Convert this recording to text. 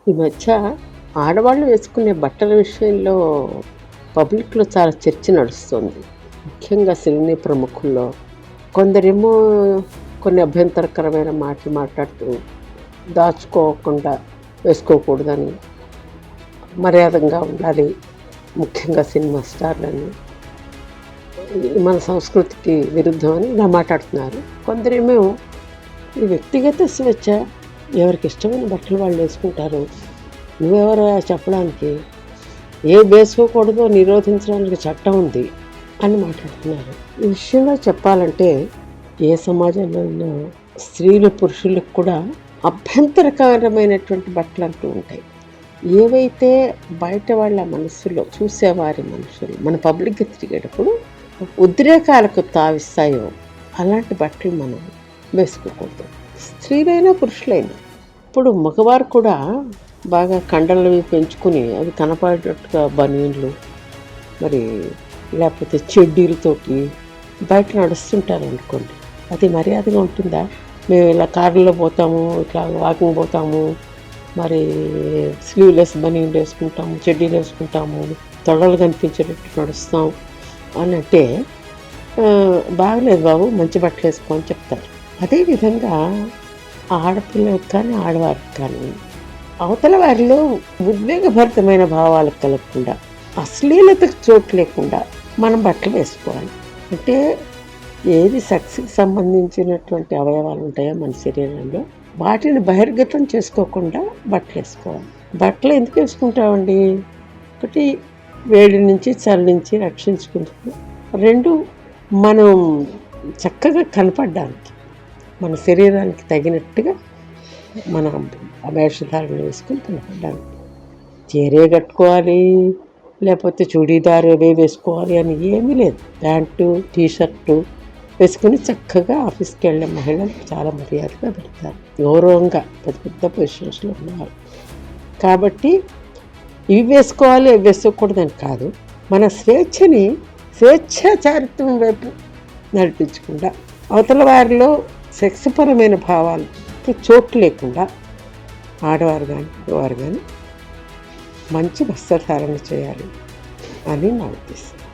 ఈ మధ్య ఆడవాళ్ళు వేసుకునే బట్టల విషయంలో పబ్లిక్‌లో చాలా చర్చ నడుస్తుంది. ముఖ్యంగా సినీ ప్రముఖుల్లో. కొందరేమో కొన్ని అభ్యంతరకరమైన మాటలు మాట్లాడుతూ, దాచుకోకుండా వేసుకోకూడదని, మర్యాదగా ఉండాలి. ముఖ్యంగా సినిమా స్టార్లని, మన సంస్కృతికి విరుద్ధమని ఇలా మాట్లాడుతున్నారు. కొందరేమో ఈ వ్యక్తిగత స్వేచ్ఛ, ఎవరికి ఇష్టమైన బట్టలు వాళ్ళు వేసుకుంటారు. నువ్వెవరు చెప్పడానికి? ఏది వేసుకోకూడదో నిరోధించడానికి చట్టం ఉంది అని మాట్లాడుతున్నారు. ఈ విషయంలో చెప్పాలంటే ఏ సమాజంలో ఉన్న స్త్రీలు పురుషులకు కూడా అభ్యంతరకరమైనటువంటి బట్టలు అంటూ ఉంటాయి. ఏవైతే బయట వాళ్ళ మనసులో చూసేవారి మనసులో మన పబ్లిక్గా తిరిగేటప్పుడు ఉద్రేకాలకు తావిస్తాయో అలాంటి బట్టలు మనం వేసుకోకూడదు. స్త్రీలైనా పురుషులైనా. ఇప్పుడు మగవారు కూడా బాగా కండలు పెంచుకుని అవి కనపడేటట్టుగా బనీన్లు, మరి లేకపోతే చెడ్డీలతోటి బయట నడుస్తుంటారు అనుకోండి. అది మర్యాదగా ఉంటుందా? మేము ఇలా కారులో పోతాము, ఇట్లా వాకింగ్ పోతాము, మరి స్లీవ్లెస్ బనీన్లు వేసుకుంటాము, చెడ్డీలు వేసుకుంటాము, తొడలు కనిపించేటట్టు నడుస్తాం అని అంటే బాగలేదు బాబు, మంచి బట్టలు వేసుకో అని చెప్తారు. అదేవిధంగా ఆడపిల్లలకు కానీ ఆడవారికి కానీ అవతల వారిలో ఉద్వేగభరితమైన భావాలకు కలగకుండా, అశ్లీలతకు చోటు లేకుండా మనం బట్టలు వేసుకోవాలి. అంటే ఏది సెక్స్కి సంబంధించినటువంటి అవయవాలు ఉంటాయో మన శరీరంలో వాటిని బహిర్గతం చేసుకోకుండా బట్టలు వేసుకోవాలి. బట్టలు ఎందుకు వేసుకుంటామండి? ఒకటి వేడి నుంచి చలి నుంచి రక్షించుకుంటాం. రెండు మనం చక్కగా కనపడడానికి, మన శరీరానికి తగినట్టుగా మన వేషధారణ వేసుకుని కనపడడానికి. చీరే కట్టుకోవాలి, లేకపోతే చూడీదారు అవే వేసుకోవాలి అని ఏమీ లేదు. ప్యాంటు టీషర్టు వేసుకుని చక్కగా ఆఫీస్కి వెళ్ళే మహిళలు చాలా మర్యాదగా పెడతారు, గౌరవంగా పెద్ద పెద్ద పొజిషన్స్లో ఉన్నారు. కాబట్టి ఇవి వేసుకోవాలి అవి వేసుకోకూడదని కాదు, మన స్వేచ్ఛాచారిత్వం వైపు నడిపించకుండా అవతల వారిలో సెక్స్ పరమైన భావాలకి చోటు లేకుండా ఆడవారు కానీ మగవారు కానీ మంచి వస్త్రధారణ చేయాలి అని నా ఉద్దేశం.